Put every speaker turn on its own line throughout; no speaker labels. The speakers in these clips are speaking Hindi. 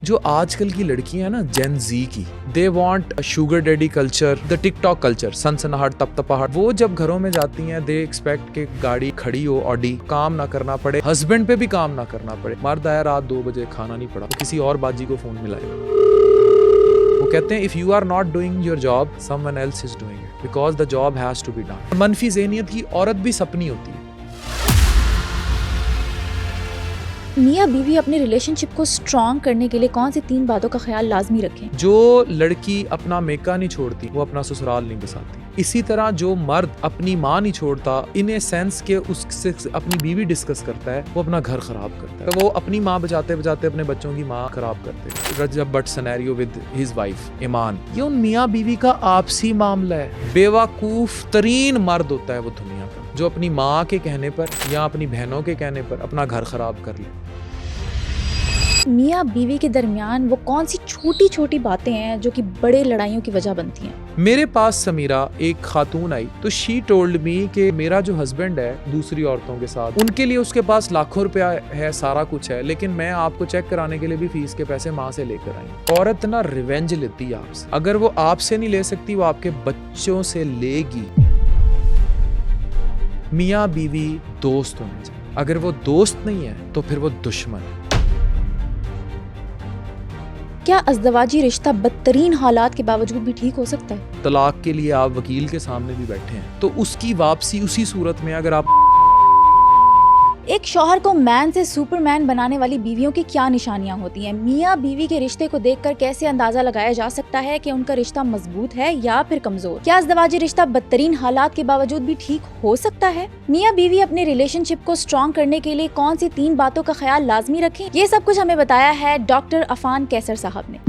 जो आजकल की लड़कियां हैं ना जेन जी की, they want sugar daddy culture, the TikTok culture, सनसनाहट तपतपाहट। वो जब घरों में जाती हैं दे एक्सपेक्ट कि गाड़ी खड़ी हो, ऑडी, काम ना करना पड़े, हस्बैंड पे भी काम ना करना पड़े। मर्द आया रात 2 बजे खाना नहीं पड़ा, तो किसी और बाजी को फोन मिलाएगा। वो कहते हैं if you are not doing your job someone else is doing it because the job has to be done. मनफी ज़हनियत की औरत भी सपनी होती है।
मियाँ बीवी अपने रिलेशनशिप को स्ट्रॉन्ग करने के लिए कौन सी 3 बातों का ख्याल लाजमी रखें?
जो लड़की अपना मेका नहीं छोड़ती वो अपना ससुराल नहीं बसाती। इसी तरह जो मर्द अपनी माँ नहीं छोड़ता इन ए सेंस के उससे अपनी बीवी डिस्कस करता है, वो अपना घर खराब करता है। तो वो अपनी माँ बचाते बचाते अपने बच्चों की माँ खराब करते हैं। Rajab but scenario with his wife Iman, ये उन मियाँ बीवी का आपसी मामला है। बेवकूफ तरीन मर्द होता है वो दुनिया का, जो अपनी माँ के कहने पर या अपनी बहनों के कहने पर अपना घर खराब कर ले।
मियाँ बीवी के दरमियान वो कौन सी छोटी छोटी बातें हैं जो कि बड़े लड़ाइयों की वजह बनती हैं?
मेरे पास समीरा एक खातून आई तो शी टोल्ड मी कि मेरा जो हस्बैंड है दूसरी औरतों के साथ, उनके लिए उसके पास लाखों रुपया है, सारा कुछ है, लेकिन मैं आपको चेक कराने के लिए भी फीस के पैसे माँ से लेकर आई। औरत ना रिवेंज लेती है आपसे। अगर वो आपसे नहीं ले सकती वो आपके बच्चों से लेगी। मियाँ बीवी दोस्त होने चाहिए। अगर वो दोस्त नहीं है तो फिर वो दुश्मन है।
क्या अज़दवाजी रिश्ता बदतरीन हालात के बावजूद भी ठीक हो सकता है?
तलाक के लिए आप वकील के सामने भी बैठे हैं तो उसकी वापसी उसी सूरत में अगर आप।
एक शौहर को मैन से सुपरमैन बनाने वाली बीवियों की क्या निशानियां होती हैं? मियाँ बीवी के रिश्ते को देखकर कैसे अंदाजा लगाया जा सकता है कि उनका रिश्ता मजबूत है या फिर कमजोर? क्या अज़दवाजी रिश्ता बदतरीन हालात के बावजूद भी ठीक हो सकता है? मियाँ बीवी अपने रिलेशनशिप को स्ट्रॉन्ग करने के लिए कौन सी 3 बातों का ख्याल लाजमी रखें? ये सब कुछ हमें बताया है डॉक्टर अफान कैसर साहब ने।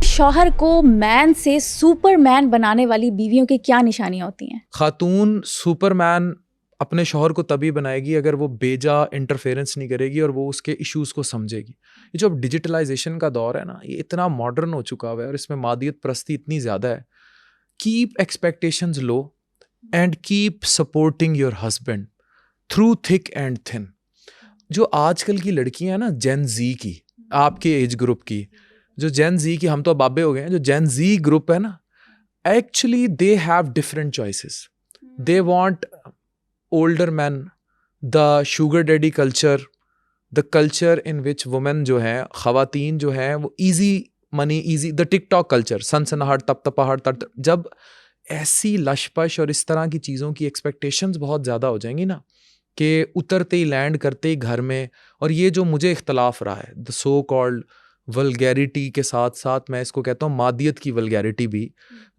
शौहर को मैन से सुपरमैन बनाने वाली बीवियों की क्या निशानियां होती हैं?
खातून सुपरमैन अपने शौहर को तभी बनाएगी अगर वो बेजा इंटरफेरेंस नहीं करेगी और वो उसके इश्यूज को समझेगी। ये जो अब डिजिटलाइजेशन का दौर है ना, ये इतना मॉडर्न हो चुका हुआ है और इसमें मादियत परस्ती इतनी ज़्यादा है। Keep expectations low and keep supporting your husband through thick and thin. जो आजकल की लड़कियां हैं ना जेन जी की, आपके एज ग्रुप की, जो जेन जी की, हम तो बाबे हो गए हैं, जो जेन जी ग्रुप है ना, actually they have different choices. They want older men, the sugar daddy culture, the culture in which women जो हैं, ख़वातीन जो हैं वो easy money, easy, the TikTok culture, सनसनाहट तपतपाहट। जब ऐसी लशपश और इस तरह की चीज़ों की एक्सपेक्टेशंस बहुत ज़्यादा हो जाएंगी ना कि उतरते ही लैंड करते ही घर में, और ये जो मुझे इख्तलाफ रहा है द सो कॉल्ड वल्गैरिटी के साथ साथ मैं इसको कहता हूँ मादियत की वल्गैरिटी भी,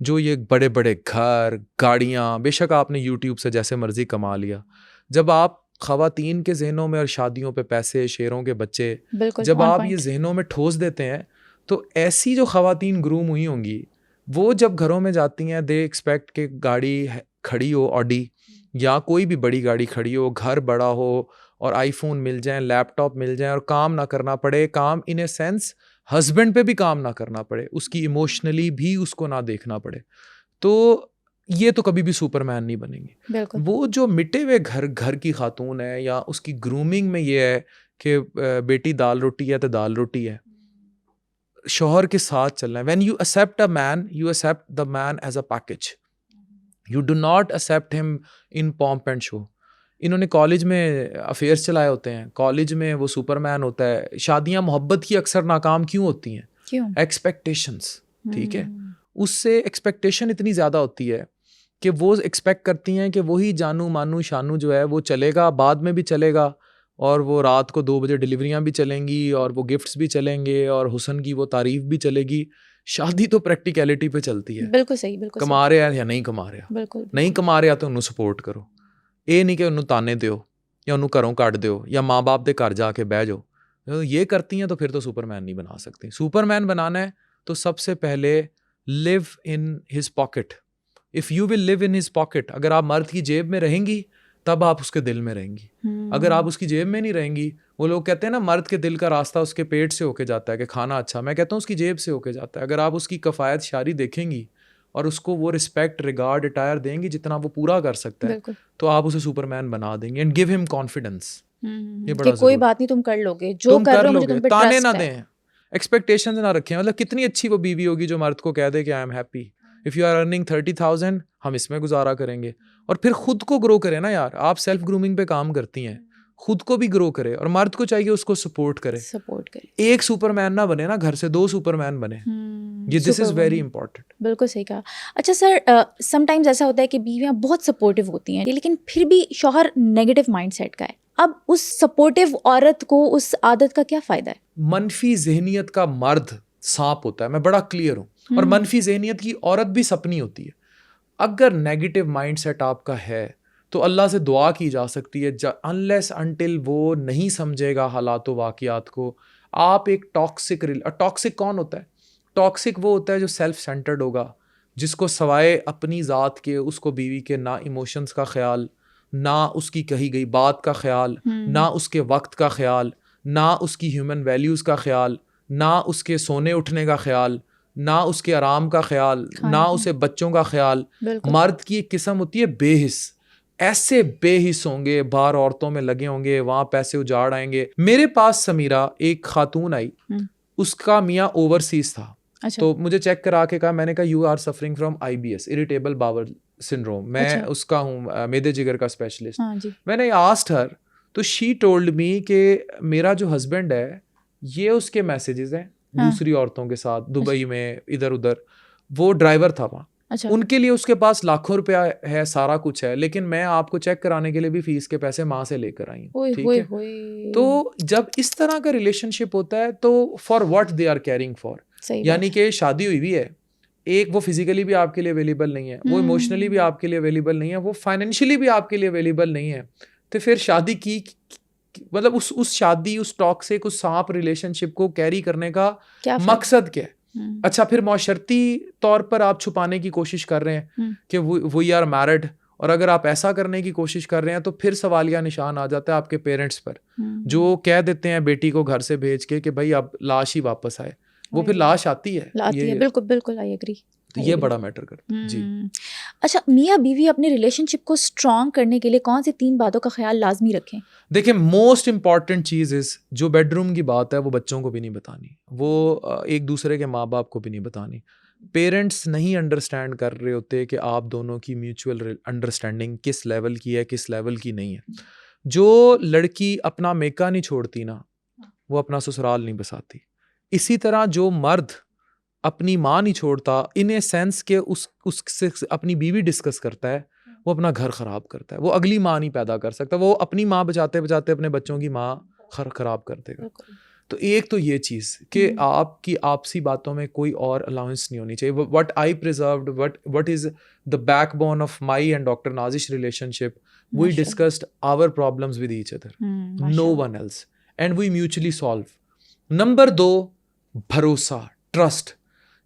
जो ये बड़े बड़े घर, गाड़ियाँ, बेशक आपने यूट्यूब से जैसे मर्जी कमा लिया, जब आप ख़वातीन के जहनों में और शादियों पे पैसे, शेरों के बच्चे, जब आप ये जहनों में ठोस देते हैं तो ऐसी जो ख़वातीन ग्रूम हुई होंगी वो जब घरों में जाती हैं दे एक्सपेक्ट कि गाड़ी खड़ी हो, ऑडी या कोई भी बड़ी गाड़ी खड़ी हो, घर बड़ा हो और आईफोन मिल जाए, लैपटॉप मिल जाए और काम ना करना पड़े। काम इन ए सेंस हस्बैंड पे भी काम ना करना पड़े, उसकी इमोशनली भी उसको ना देखना पड़े, तो ये तो कभी भी सुपरमैन नहीं बनेंगे। वो जो मिटे हुए घर की खातून है या उसकी ग्रूमिंग में ये है कि बेटी दाल रोटी है तो दाल रोटी है, शौहर के साथ चलना है। When you accept a man, you accept the man as a package, you do not accept him in pomp and show. इन्होंने कॉलेज में अफेयर्स चलाए होते हैं, कॉलेज में वो सुपरमैन होता है। शादियां मोहब्बत की अक्सर नाकाम क्यों होती हैं?
क्यों?
एक्सपेक्टेशंस, ठीक है, उससे एक्सपेक्टेशन इतनी ज़्यादा होती है कि वो एक्सपेक्ट करती हैं कि वही जानू मानू शानू जो है वो चलेगा, बाद में भी चलेगा, और वो रात को 2 बजे डिलीवरियां भी चलेंगी और वो गिफ्ट्स भी चलेंगे और हुसन की वो तारीफ भी चलेगी। शादी तो प्रैक्टिकलिटी पे चलती है।
बिल्कुल सही, बिल्कुल
कमा रहे हैं या नहीं कमा रहे,
बिल्कुल
नहीं कमा रहे तो उन्हें सपोर्ट करो। ये नहीं कि उन्हें ताने दो या उन्हें घरों कट दो या माँ बाप के घर जाके बह जाओ। ये करती हैं तो फिर तो सुपरमैन नहीं बना सकती। सुपरमैन बनाना है तो सबसे पहले live in his pocket. If you will live in his pocket, अगर आप मर्द की जेब में रहेंगी तब आप उसके दिल में रहेंगी। अगर आप उसकी जेब में नहीं रहेंगी, वो लोग कहते हैं ना मर्द के दिल का रास्ता उसके पेट से होके जाता है कि खाना अच्छा, मैं कहता हूँ उसकी जेब से होके जाता है। अगर आप उसकी कफ़ायत शारी देखेंगी और उसको वो रिस्पेक्ट, रिगार्ड, अटायर देंगी जितना वो पूरा कर सकता है, तो आप उसे सुपरमैन बना देंगे। And give him confidence. ये
कि
बड़ा
कोई
जरूरी,
बात नहीं, तुम कर लोगे, जो
तुम
कर
कर
रहे हो मुझे
लोगे,
तुम पे
ताने
ट्रस्ट
ना
है।
दें, एक्सपेक्टेशंस ना रखें। मतलब कितनी अच्छी वो बीवी होगी जो मर्द को कह दे कि I am happy, if you are earning 30,000 हम इसमें गुजारा करेंगे। और फिर खुद को ग्रो करें ना यार, आप सेल्फ ग्रूमिंग पे काम करती हैं, खुद को भी ग्रो करे, और मर्द को चाहिए उसको सपोर्ट करे।
सपोर्ट करे,
एक सुपरमैन ना बने ना घर से, 2 सुपरमैन बने। ये this is very
super
important.
बिल्कुल सही कहा। अच्छा सर, समटाइम्स ऐसा होता है कि बीवियां बहुत सपोर्टिव होती हैं लेकिन फिर भी शौहर नेगेटिव माइंडसेट का है। अब उस सपोर्टिव औरत को उस आदत का क्या फायदा है?
मनफी जहनियत का मर्द सांप होता है, मैं बड़ा क्लियर हूं, और मनफी जहनियत की औरत भी सपनी होती है। अगर नेगेटिव माइंडसेट आपका है तो अल्लाह से दुआ की जा सकती है, अनलेस अनटिल वो नहीं समझेगा हालात व वाक़ियात को। आप एक टॉक्सिक कौन होता है? टॉक्सिक वो होता है जो सेल्फ सेंटर्ड होगा, जिसको सवाए अपनी ज़ात के, उसको बीवी के ना इमोशंस का ख्याल, ना उसकी कही गई बात का ख्याल, ना उसके वक्त का ख्याल, ना उसकी ह्यूमन वैल्यूज़ का ख्याल, ना उसके सोने उठने का ख्याल, ना उसके आराम का ख्याल, ना उसे बच्चों का ख्याल। मर्द की एक किस्म होती है बेहिस, ऐसे बेहिस होंगे, बाहर औरतों में लगे होंगे, वहां पैसे उजाड़ आएंगे। मेरे पास समीरा एक खातून आई, उसका मियाँ ओवरसीज था।
अच्छा।
तो मुझे चेक करा के कहा, मैंने कहा you are suffering from IBS, irritable bowel syndrome. मैं
अच्छा।
उसका हूँ मेदे जिगर का स्पेशलिस्ट।
हाँ जी।
मैंने आस्क्ड हर, तो शी टोल्ड मी कि मेरा जो हस्बैंड है ये उसके मैसेजेस हैं दूसरी औरतों के साथ, दुबई में इधर उधर, वो ड्राइवर था वहाँ।
अच्छा।
उनके लिए उसके पास लाखों रुपया है, सारा कुछ है, लेकिन मैं आपको चेक कराने के लिए भी फीस के पैसे माँ से लेकर आई हूँ। ठीक है, तो जब इस तरह का रिलेशनशिप होता है तो for what they are caring for, यानी कि शादी हुई भी है, एक वो फिजिकली भी आपके लिए अवेलेबल नहीं है, वो इमोशनली भी आपके लिए अवेलेबल नहीं है, वो फाइनेंशियली भी आपके लिए अवेलेबल नहीं है, तो फिर शादी की मतलब उस शादी, उस टॉक्सिक, उस सांप रिलेशनशिप को कैरी करने का मकसद क्या है? अच्छा, फिर मौशरती तौर पर आप छुपाने की कोशिश कर रहे हैं कि वी आर मैरिड, और अगर आप ऐसा करने की कोशिश कर रहे हैं तो फिर सवालिया निशान आ जाता है आपके पेरेंट्स पर, जो कह देते हैं बेटी को घर से भेज के कि भाई अब लाश ही वापस आए, वो फिर लाश आती है।
बिल्कुल बिल्कुल, आई एग्री।
तो ये बड़ा मैटर करता है जी।
अच्छा, मियाँ बीवी अपने रिलेशनशिप को स्ट्रॉन्ग करने के लिए कौन सी 3 बातों का ख्याल लाजमी रखें?
देखिए, मोस्ट इंपॉर्टेंट चीज़ इज, जो बेडरूम की बात है वो बच्चों को भी नहीं बतानी, वो एक दूसरे के माँ बाप को भी नहीं बतानी। पेरेंट्स नहीं अंडरस्टैंड कर रहे होते कि आप दोनों की म्यूचुअल अंडरस्टैंडिंग किस लेवल की है, किस लेवल की नहीं है। जो लड़की अपना मेका नहीं छोड़ती ना, वो अपना ससुराल नहीं बसाती। इसी तरह जो मर्द अपनी माँ नहीं छोड़ता, इन ए सेंस के उससे अपनी बीवी डिस्कस करता है, वो अपना घर खराब करता है। वो अगली माँ नहीं पैदा कर सकता, वो अपनी माँ बचाते बचाते अपने बच्चों की माँ खराब कर देगा। तो एक तो ये चीज़ कि आपकी आपसी बातों में कोई और अलाउंस नहीं होनी चाहिए। What I preserved, what is the backbone of my and doctor Nazish relationship, we discussed our problems with each other, no one else, and we mutually solve. Number 2, भरोसा, trust.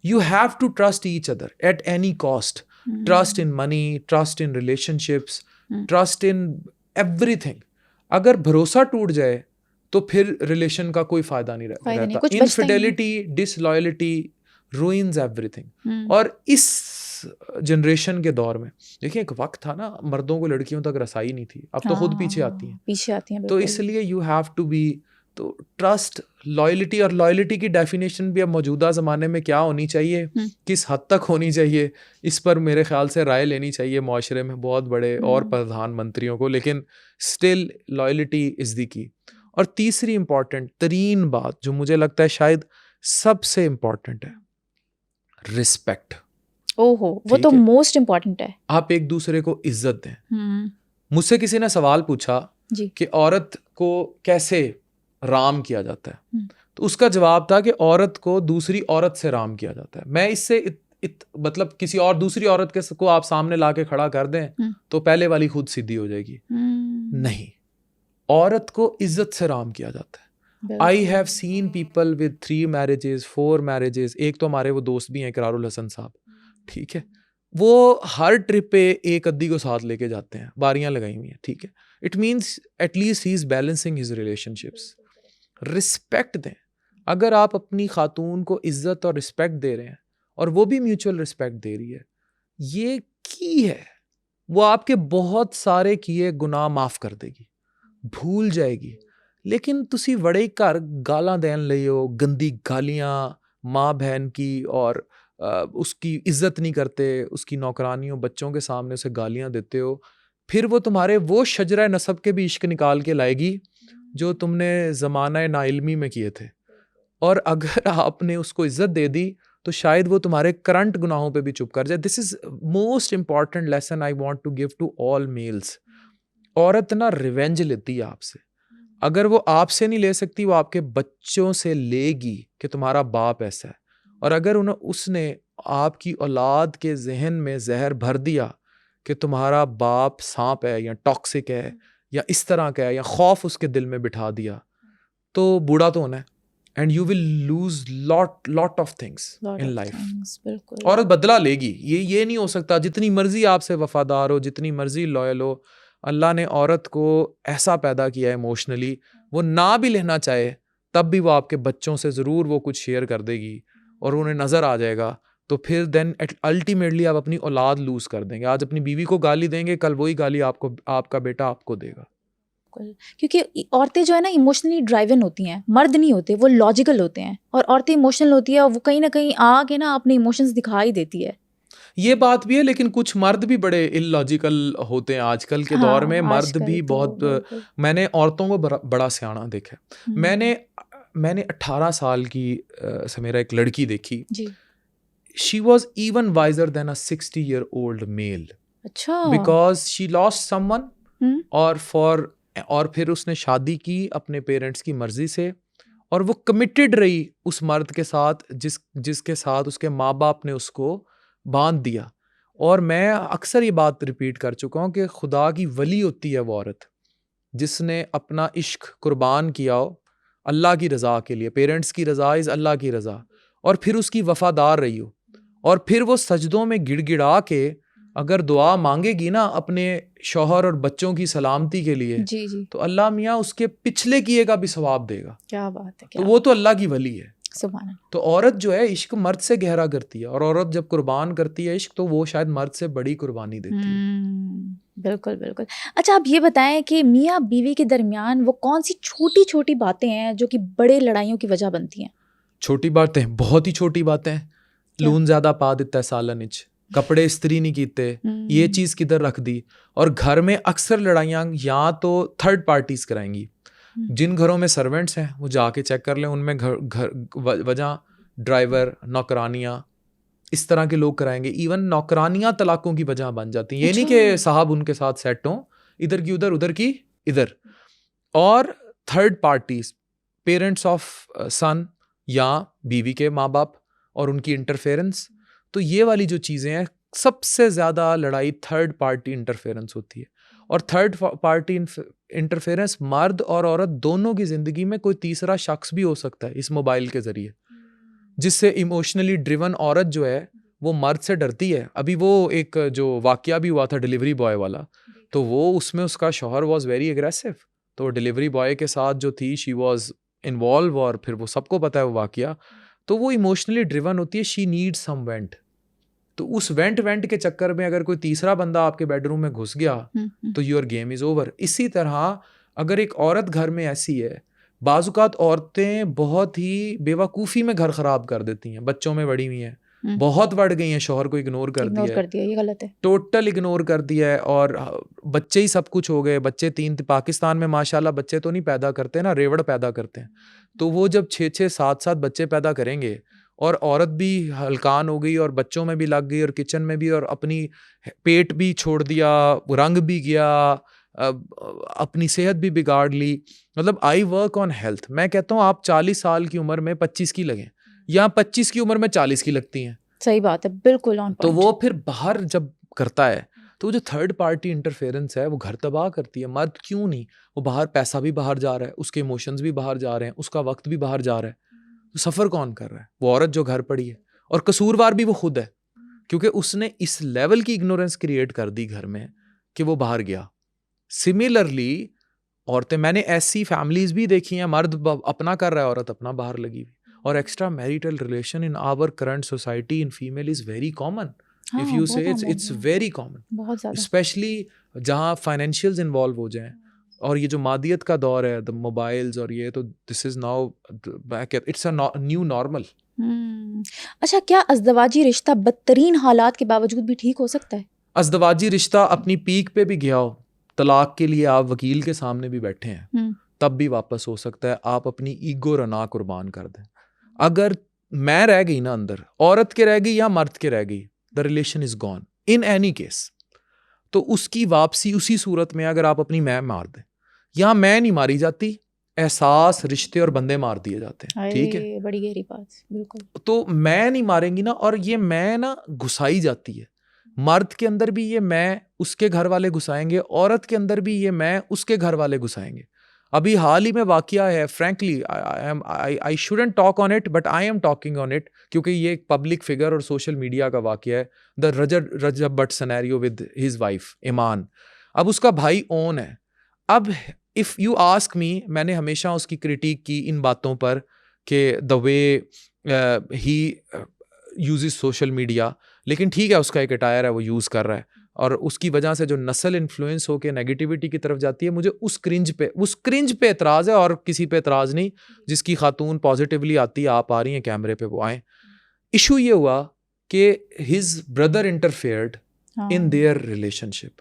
You have to trust each other at any cost. Trust in money, trust in relationships, trust in everything. अगर भरोसा टूट जाए तो फिर रिलेशन का कोई फायदा नहीं रहता। Infidelity, disloyalty ruins everything. और इस जनरेशन के दौर में देखिए, एक वक्त था ना मर्दों को लड़कियों तक रसाई नहीं थी, अब तो खुद पीछे आती हैं। तो इसलिए यू हैव टू बी, तो ट्रस्ट, लॉयल्टी, और लॉयल्टी की डेफिनेशन भी अब मौजूदा ज़माने में क्या होनी चाहिए, किस हद तक होनी चाहिए, इस पर मेरे ख्याल से राय लेनी चाहिए माशरे में बहुत बड़े और प्रधानमंत्रियों को, लेकिन still loyalty is the key. और तीसरी इंपॉर्टेंट तरीन बात जो मुझे लगता है शायद सबसे इम्पॉर्टेंट है, रिस्पेक्ट।
ओहो, वो तो मोस्ट इम्पॉर्टेंट है।
आप एक दूसरे को इज्जत दें। मुझसे किसी ने सवाल पूछा कि औरत को कैसे राम किया जाता है, तो उसका जवाब था कि औरत को दूसरी औरत से राम किया जाता है। मैं इससे मतलब किसी और दूसरी औरत के को आप सामने लाके खड़ा कर दें तो पहले वाली खुद सीधी हो जाएगी। नहीं, औरत को इज्जत से राम किया जाता है। I have seen people with 3 marriages, 4 marriages. एक तो हमारे वो दोस्त भी हैं, इकरारुल हसन साहब, ठीक है, वो हर ट्रिप पे एक अद्दी को साथ लेके जाते हैं, बारियां लगाई हुई हैं, ठीक है। It means at least he is balancing his relationships. Respect दें। अगर आप अपनी खातून को इज्जत और रिस्पेक्ट दे रहे हैं और वो भी म्यूचुअल रिस्पेक्ट दे रही है, ये की है, वो आपके बहुत सारे किए गुनाह माफ कर देगी। भूल जाएगी। लेकिन तुसी बड़े घर गालां देन लई हो, गंदी गालियां माँ बहन की, और उसकी इज्जत नहीं करते, उसकी नौकरानियों बच्चों के सामने उसे गालियां देते हो, फिर वो तुम्हारे वो शजरा नसब के भी इश्क निकाल के लाएगी जो तुमने ज़माना नाइल्मी में किए थे। और अगर आपने उसको इज्जत दे दी तो शायद वो तुम्हारे करंट गुनाहों पे भी चुप कर जाए। This is most important lesson I want to give to all males. औरत ना रिवेंज लेती है आपसे। अगर वो आपसे नहीं ले सकती, वो आपके बच्चों से लेगी कि तुम्हारा बाप ऐसा है। और अगर उसने आपकी औलाद के जहन में जहर भर दिया कि तुम्हारा बाप सांप है या टॉक्सिक है या इस तरह का है, या खौफ उसके दिल में बिठा दिया, तो बूढ़ा तो होना है। And you will lose lot of things in life.
बिल्कुल।
औरत बदला लेगी। ये नहीं हो सकता जितनी मर्जी आपसे वफादार हो, जितनी मर्जी लॉयल हो, अल्लाह ने औरत को ऐसा पैदा किया है इमोशनली, वो ना भी लेना चाहे तब भी वो आपके बच्चों से ज़रूर वो कुछ शेयर कर देगी और उन्हें नज़र आ जाएगा। तो फिर देन अल्टीमेटली आप अपनी औलाद लूज कर देंगे। आज अपनी बीवी को गाली देंगे, कल वही गाली आपको आपका बेटा आपको देगा।
क्योंकि औरतें जो है ना इमोशनली ड्राइवन होती हैं, मर्द नहीं होते, वो लॉजिकल होते हैं, और औरतें इमोशनल होती है, वो कहीं ना कहीं आके ना अपने इमोशंस दिखा ही देती है।
ये बात भी है, लेकिन कुछ मर्द भी बड़े इलॉजिकल होते हैं आजकल के दौर में। मर्द भी बहुत, मैंने औरतों को बड़ा सियाना देखा है। मैंने 18 साल की से मेरा एक लड़की देखी, she was even wiser than a 60-year-old male.
अच्छा।
बिकॉज शी लॉस्ट समवन, और फिर उसने शादी की अपने पेरेंट्स की मर्जी से, और वो कमिटेड रही उस मर्द के साथ जिसके साथ उसके माँ बाप ने उसको बांध दिया। और मैं अक्सर ये बात रिपीट कर चुका हूँ कि खुदा की वली होती है वो औरत जिसने अपना इश्क कुर्बान किया हो अल्लाह की रज़ा के लिए। पेरेंट्स की रज़ा इज़ अल्लाह की रज़ा, और फिर उसकी वफादार रही हो, और फिर वो सजदों में गिड़गिड़ा के अगर दुआ मांगेगी ना अपने शौहर और बच्चों की सलामती के लिए,
जी जी,
तो अल्लाह मियाँ उसके पिछले किए का भी सवाब देगा।
क्या बात है,
तो वो तो अल्लाह की वली है।
सुभान।
तो औरत जो है इश्क मर्द से गहरा करती है, और औरत जब कुर्बान करती है इश्क, तो वो शायद मर्द से बड़ी कुर्बानी देती है।
बिल्कुल बिल्कुल। अच्छा, आप ये बताएं कि मियाँ बीवी के दरमियान वो कौन सी छोटी छोटी बातें हैं जो कि बड़े लड़ाइयों की वजह बनती हैं?
छोटी बातें, बहुत ही छोटी बातें। लून ज्यादा पा देता है सालन इच, कपड़े इस्त्री नहीं कीते, ये चीज किधर रख दी। और घर में अक्सर लड़ाइयाँ या तो थर्ड पार्टीज कराएंगी। जिन घरों में सर्वेंट्स हैं वो जाके चेक कर लें, उनमें घर वजह ड्राइवर, नौकरानियाँ, इस तरह के लोग कराएंगे। इवन नौकरानियाँ तलाकों की वजह बन जाती हैं। ये नहीं कि साहब उनके साथ सेट हों, इधर की उधर, उधर की इधर। और थर्ड पार्टीज, पेरेंट्स ऑफ सन या बीवी के माँ बाप और उनकी इंटरफेरेंस। तो ये वाली जो चीज़ें हैं, सबसे ज़्यादा लड़ाई थर्ड पार्टी इंटरफेरेंस होती है। और थर्ड पार्टी इंटरफेरेंस मर्द और औरत दोनों की ज़िंदगी में कोई तीसरा शख्स भी हो सकता है इस मोबाइल के ज़रिए, जिससे इमोशनली ड्रिवन औरत जो है वो मर्द से डरती है। अभी वो एक जो वाकया भी हुआ था डिलीवरी बॉय वाला, तो वो उसमें उसका शौहर वॉज वेरी एग्रेसिव, तो डिलीवरी बॉय के साथ जो थी शी वॉज इन्वॉल्व, और फिर वो सबको पता है वो वाकया। तो वो इमोशनली ड्रिवन होती है, शी नीड्स सम वेंट। तो उस वेंट के चक्कर में अगर कोई तीसरा बंदा आपके बेडरूम में घुस गया तो योर गेम इज ओवर। इसी तरह अगर एक औरत घर में ऐसी है, बाजुकात औरतें बहुत ही बेवकूफ़ी में घर ख़राब कर देती हैं। बच्चों में बड़ी हुई हैं, बहुत बढ़ गई हैं, शौहर को इग्नोर कर दिया,
ये गलत है,
टोटल इग्नोर कर दिया है, और बच्चे ही सब कुछ हो गए। बच्चे 3 पाकिस्तान में माशाल्लाह बच्चे तो नहीं पैदा करते ना, रेवड़ पैदा करते हैं। तो वो जब 6-6 7-7 बच्चे पैदा करेंगे, और औरत भी हलकान हो गई और बच्चों में भी लग गई और किचन में भी, और अपनी पेट भी छोड़ दिया, रंग भी गया, अपनी सेहत भी बिगाड़ ली। मतलब आई वर्क ऑन हेल्थ। मैं कहता हूँ आप 40 साल की उम्र में 25 की लगें, या 25 की उम्र में 40 की लगती हैं।
सही बात है, बिल्कुल ऑन पॉइंट।
तो वो फिर बाहर जब करता है तो वो जो थर्ड पार्टी इंटरफेरेंस है वो घर तबाह करती है। मर्द क्यों नहीं, वो बाहर, पैसा भी बाहर जा रहा है, उसके इमोशंस भी बाहर जा रहे हैं, उसका वक्त भी बाहर जा रहा है, तो सफ़र कौन कर रहा है? वो औरत जो घर पड़ी है, और कसूरवार भी वो खुद है, क्योंकि उसने इस लेवल की इग्नोरेंस क्रिएट कर दी घर में कि वो बाहर गया। सिमिलरली औरतें, मैंने ऐसी फैमिलीज भी देखी हैं, मर्द अपना कर रहा है, औरत अपना बाहर लगी हुई। और extra marital relation in our current society in female is very common. If you say it's very common, specially जहाँ फाइनेंशियल्स इन्वॉल्व हो जाएं, और ये जो मादियत का दौर है, द मोबाइल्स और ये, तो this is now it's a new normal.
अच्छा, क्या अज़दवाजी रिश्ता बदतरीन हालात के बावजूद भी ठीक हो सकता है?
अज़दवाजी रिश्ता अपनी पीक पे भी गया हो, तलाक के लिए आप वकील के सामने भी बैठे हैं, तब भी वापस हो सकता है। आप अपनी ईगो रना कुर्बान कर दें। अगर मैं रह गई ना अंदर, औरत के रह गई या मर्द के रह गई, the relation is gone in any case. तो उसकी वापसी उसी सूरत में अगर आप अपनी मैं मार दें। यहाँ मैं नहीं मारी जाती, एहसास, रिश्ते और बंदे मार दिए जाते हैं। ठीक है,
बड़ी गहरी बात, बिल्कुल।
तो मैं नहीं मारेंगी ना, और ये मैं ना घुसाई जाती है। मर्द के अंदर भी ये मैं उसके घर वाले घुसाएंगे, औरत के अंदर भी ये मैं उसके घर वाले घुसाएंगे। अभी हाल ही में वाकया है, frankly I shouldn't talk on it, but I am talking on it, क्योंकि ये एक पब्लिक फिगर और सोशल मीडिया का वाकया है। The Rajab Butt scenario with his wife Iman. अब उसका भाई ओन है। अब इफ यू आस्क मी, मैंने हमेशा उसकी क्रिटिक की इन बातों पर कि the way he uses social media, लेकिन ठीक है, उसका एक अटायर है, वो यूज़ कर रहा है, और उसकी वजह से जो नस्ल इन्फ्लुएंस होकर नेगेटिविटी की तरफ जाती है, मुझे उस क्रिंज पे एतराज़ है, और किसी पे एतराज़ नहीं। जिसकी खातून पॉजिटिवली आती है, आप आ रही हैं कैमरे पे, वो आए। इशू ये हुआ कि his brother interfered in their relationship,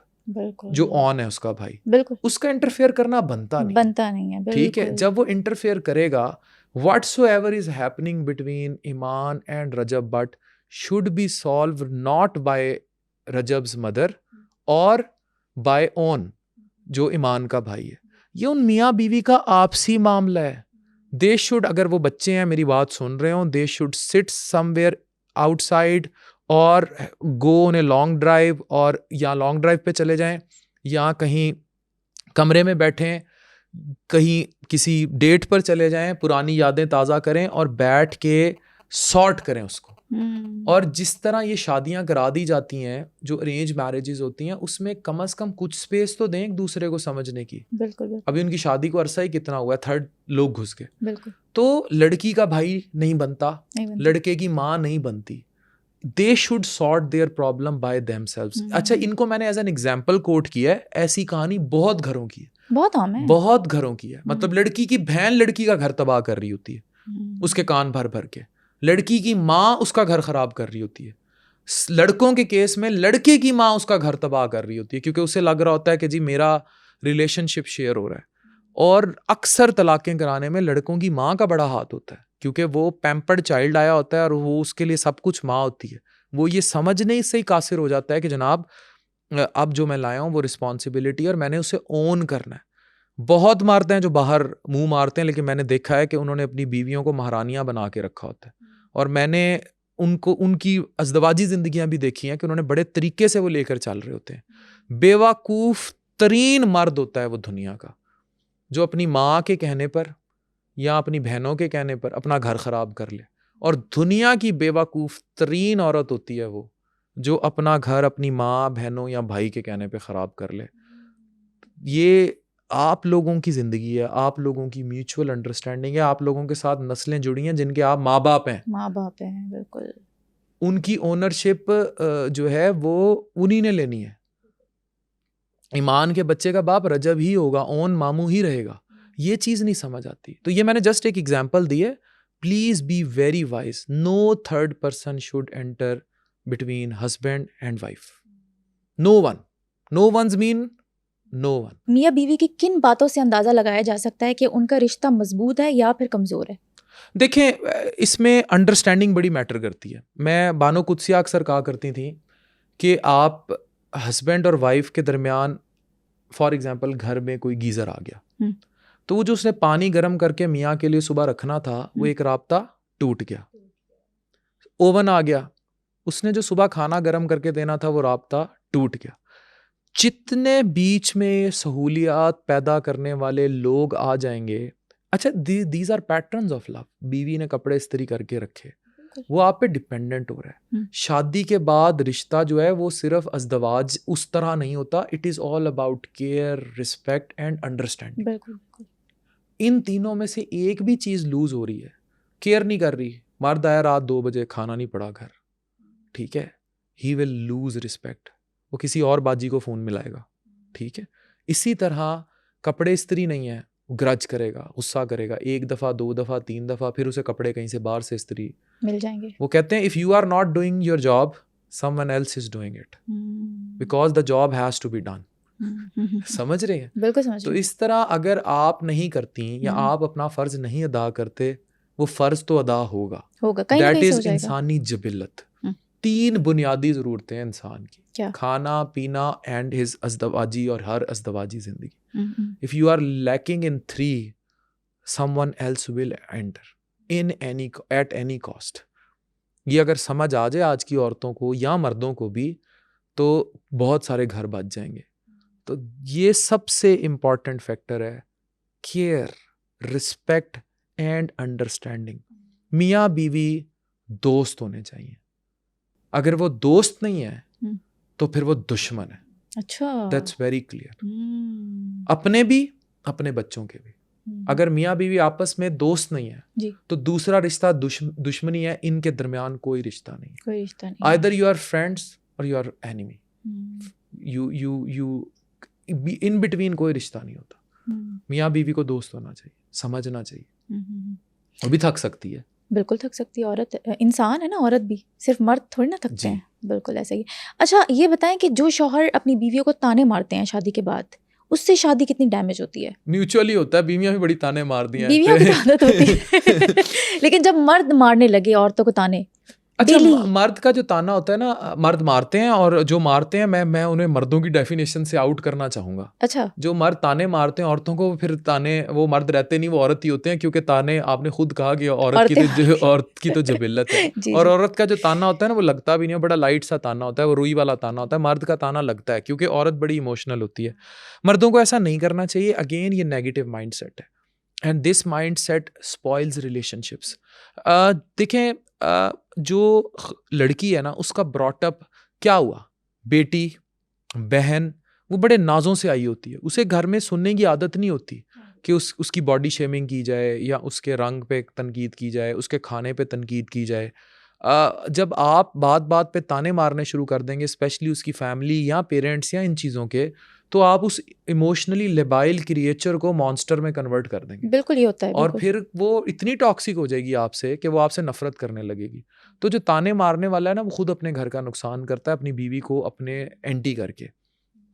जो ऑन है उसका भाई,
बिल्कुल
उसका इंटरफेयर करना बनता नहीं
है।
ठीक है, जब वो इंटरफेयर करेगा, whatsoever is happening between Iman and Rajab Bhatt should be solved not by Rajab's mother or by On, जो ईमान का भाई है। ये उन मियाँ बीवी का आपसी मामला है। दे शुड, अगर वो बच्चे हैं मेरी बात सुन रहे हो, they should sit somewhere outside और go on a long drive, और या लॉन्ग ड्राइव पे चले जाएं, या कहीं कमरे में बैठें, कहीं किसी डेट पर चले जाएं, पुरानी यादें ताज़ा करें और बैठ के सॉर्ट करें उसको। और जिस तरह ये शादियां करा दी जाती हैं, जो अरेंज मैरिजेस होती हैं, उसमें कम से कम कुछ स्पेस तो दें एक दूसरे को समझने की।
बिल्कुल।
अभी उनकी शादी को अरसा ही कितना हुआ है, 3rd लोग घुस गए।
बिल्कुल।
तो लड़की का भाई नहीं बनता, लड़के की माँ नहीं बनती। They should sort their problem by themselves. अच्छा, इनको मैंने एज एन एग्जाम्पल कोट किया है, ऐसी कहानी बहुत घरों की है, बहुत घरों की है। मतलब लड़की की बहन लड़की का घर तबाह कर रही होती है, उसके कान भर भर के। लड़की की माँ उसका घर खराब कर रही होती है। लड़कों के केस में लड़के की माँ उसका घर तबाह कर रही होती है, क्योंकि उसे लग रहा होता है कि जी मेरा रिलेशनशिप शेयर हो रहा है। और अक्सर तलाकें कराने में लड़कों की माँ का बड़ा हाथ होता है, क्योंकि वो पैम्पर्ड चाइल्ड आया होता है और वो उसके लिए सब कुछ माँ होती है। वो ये समझने से ही कासिर हो जाता है कि जनाब अब जो मैं लाया हूँ वो रिस्पॉन्सिबिलिटी और मैंने उसे ओन करना है। बहुत मारते हैं जो बाहर मुंह मारते हैं, लेकिन मैंने देखा है कि उन्होंने अपनी बीवियों को महारानियां बना के रखा होता है। और मैंने उनको उनकी अज़दवाजी जिंदगियां भी देखी हैं कि उन्होंने बड़े तरीके से वो लेकर चल रहे होते हैं। बेवकूफ़ तरीन मर्द होता है वो दुनिया का, जो अपनी माँ के कहने पर या अपनी बहनों के कहने पर अपना घर ख़राब कर ले। और दुनिया की बेवकूफ़ तरीन औरत होती है वो, जो अपना घर अपनी माँ, बहनों या भाई के कहने पे ख़राब कर ले। ये आप लोगों की ज़िंदगी है, आप लोगों की म्यूचुअल अंडरस्टैंडिंग है, आप लोगों के साथ नस्लें जुड़ी हैं जिनके आप माँ बाप हैं।
बिल्कुल।
उनकी ओनरशिप जो है वो उन्हीं ने लेनी है। ईमान के बच्चे का बाप रजब ही होगा, ओन मामू ही रहेगा। ये चीज़ नहीं समझ आती। तो ये मैंने जस्ट एक एग्जाम्पल दी है। Please be very wise. No third person should enter between husband and wife. No one. No one's mean no one.
मियाँ बीवी की किन बातों से अंदाज़ा लगाया जा सकता है कि उनका रिश्ता मजबूत है या फिर कमज़ोर है?
देखें, इसमें अंडरस्टैंडिंग बड़ी मैटर करती है। मैं बानो कुद्सिया अक्सर कहा करती थी कि आप हस्बैंड और वाइफ के दरमियान, फॉर एग्जांपल घर में कोई गीज़र आ गया, तो वो जो उसने पानी गर्म करके मियाँ के लिए सुबह रखना था, वो एक राब्ता टूट गया। ओवन आ गया, उसने जो सुबह खाना गर्म करके देना था, वो राब्ता टूट गया। जितने बीच में सहूलियात पैदा करने वाले लोग आ जाएंगे, अच्छा, these are patterns of love. बीवी ने कपड़े इस्त्री करके रखे, वो आप पे डिपेंडेंट हो रहा है। शादी के बाद रिश्ता जो है वो सिर्फ अज़दवाज उस तरह नहीं होता। It is all about care, respect and understanding. इन तीनों में से एक भी चीज़ लूज हो रही है, केयर नहीं कर रही, मर्द आया रात 2 बजे, खाना नहीं पड़ा घर, ठीक है, ही विल लूज रिस्पेक्ट, वो किसी और बाजी को फ़ोन मिलाएगा, ठीक है। इसी तरह कपड़े इस्त्री नहीं है, ग्रज करेगा, गुस्सा करेगा, 1 दफ़ा 2 दफ़ा 3 दफ़ा, फिर उसे कपड़े कहीं से बाहर से इस्त्री
मिल जाएंगे।
वो कहते हैं if you are not doing your job someone else is doing it because the job has to be done. समझ रहे हैं?
बिल्कुल समझ
तो
रही
इस तरह अगर आप नहीं करती या आप अपना फ़र्ज नहीं अदा करते, वो फ़र्ज तो अदा होगा।
होगा, कहीं ना
दैट
कहीं से हो
इज़
जाएगा।
इंसानी जबिलत।
हम्म।
3 बुनियादी ज़रूरतें हैं इंसान की,
क्या?
खाना पीना एंड हिज अज़दवाजी और हर अज़दवाजी ज़िंदगी।
Hmm.
If you are lacking in 3 someone else will enter in any at any cost। ये अगर समझ आ जाए आज की औरतों को या मर्दों को भी, तो बहुत सारे घर बच जाएंगे। तो ये सबसे इम्पॉर्टेंट फैक्टर है, केयर, रिस्पेक्ट एंड अंडरस्टैंडिंग। मियाँ बीवी दोस्त होने चाहिए। अगर वो दोस्त नहीं है तो फिर वो दुश्मन है।
अच्छा,
दैट्स वेरी क्लियर। अपने भी, अपने बच्चों के भी। अगर मियाँ बीवी आपस में दोस्त नहीं है
जी,
तो दूसरा रिश्ता दुश्मनी है, इनके दरमियान कोई रिश्ता नहीं।
कोई रिश्ता नहीं।
आइदर यू आर फ्रेंड्स और you are enemy. You in between कोई रिश्ता नहीं होता। मियाँ बीवी को दोस्त होना चाहिए, समझना चाहिए। वो भी थक सकती है,
बिल्कुल थक सकती है औरत, इंसान है ना औरत भी, सिर्फ मर्द थोड़ी ना थकते हैं। बिल्कुल ऐसा ही। अच्छा ये बताएं कि जो शौहर अपनी बीवियों को ताने मारते हैं शादी के बाद, उससे शादी कितनी डैमेज होती है?
म्यूचुअली होता है। बीवियां भी बड़ी ताने मार दी हैं,
बीवियों की आदत होती है लेकिन जब मर्द मारने लगे औरतों को ताने,
अच्छा मर्द का जो ताना होता है ना, मर्द मारते हैं, और जो मारते हैं मैं उन्हें मर्दों की डेफिनेशन से आउट करना चाहूंगा।
अच्छा,
जो मर्द ताने मारते हैं औरतों को, फिर ताने वो मर्द रहते नहीं, वो औरत ही होते हैं, क्योंकि ताने आपने खुद कहा कि औरत की तो जबिलत है।
जी,
और
जी।
औरत का जो ताना होता है ना, वो लगता भी नहीं है, बड़ा लाइट सा ताना होता है, वो रुई वाला ताना होता है। मर्द का ताना लगता है, क्योंकि औरत बड़ी इमोशनल होती है। मर्दों को ऐसा नहीं करना चाहिए। अगेन ये नेगेटिव माइंड सेट है, and this mind set spoils relationships. देखें, जो लड़की है ना, उसका ब्रॉटअप क्या हुआ, बेटी बहन वो बड़े नाजों से आई होती है। उसे घर में सुनने की आदत नहीं होती कि उसकी बॉडी शेमिंग की जाए, या उसके रंग पे तनकीद की जाए, उसके खाने पे तनकीद की जाए। जब आप बात बात पे ताने मारने शुरू कर देंगे, स्पेशली उसकी फैमिली या पेरेंट्स या इन चीज़ों के, तो आप उस इमोशनली लेबाइल क्रिएचर को मॉन्स्टर में कन्वर्ट कर देंगे।
बिल्कुल ये होता है।
और फिर वो इतनी टॉक्सिक हो जाएगी आपसे कि वो आपसे नफरत करने लगेगी। तो जो ताने मारने वाला है ना, वो खुद अपने घर का नुकसान करता है, अपनी बीवी को अपने एंटी करके।